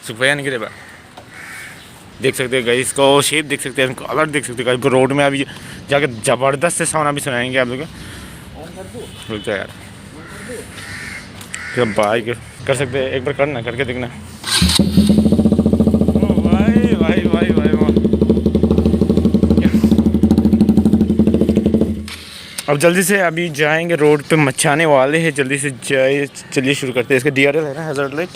सुखया नहीं गिरे देख सकते हैं गाइस, इसको शेप देख सकते हैं, कलर देख सकते हैं। रोड में अभी जाके ज़बरदस्त से साउंड अभी सुनाएंगे आप लोग को। रुक जाए यार, जब बाइक कर सकते हैं, एक बार करना, करके देखना। ओ भाई भाई भाई भाई वाह। अब जल्दी से अभी जाएंगे, रोड पे मचाने वाले हैं, जल्दी से जाए, चलिए शुरू करते हैं। इसका DRL है ना, हैज़र्ड लाइट।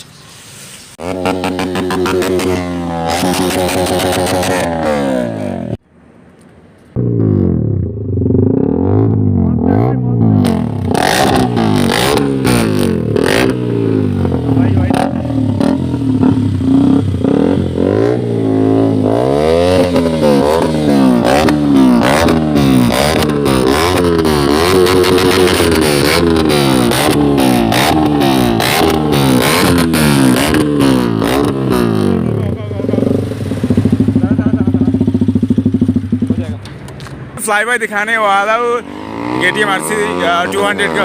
फ्लाई बाय दिखाने वाला हूँ KTM RC 200 का।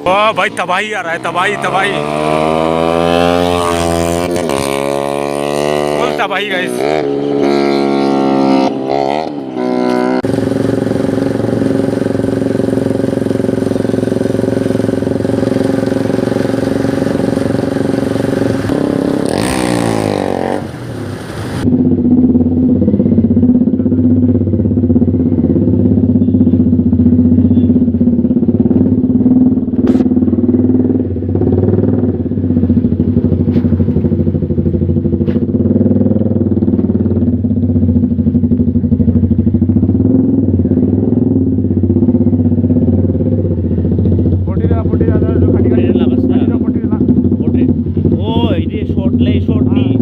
ओ भाई तबाही आ रहा है, तबाही तबाही, फुल तबाही गाइस। short ni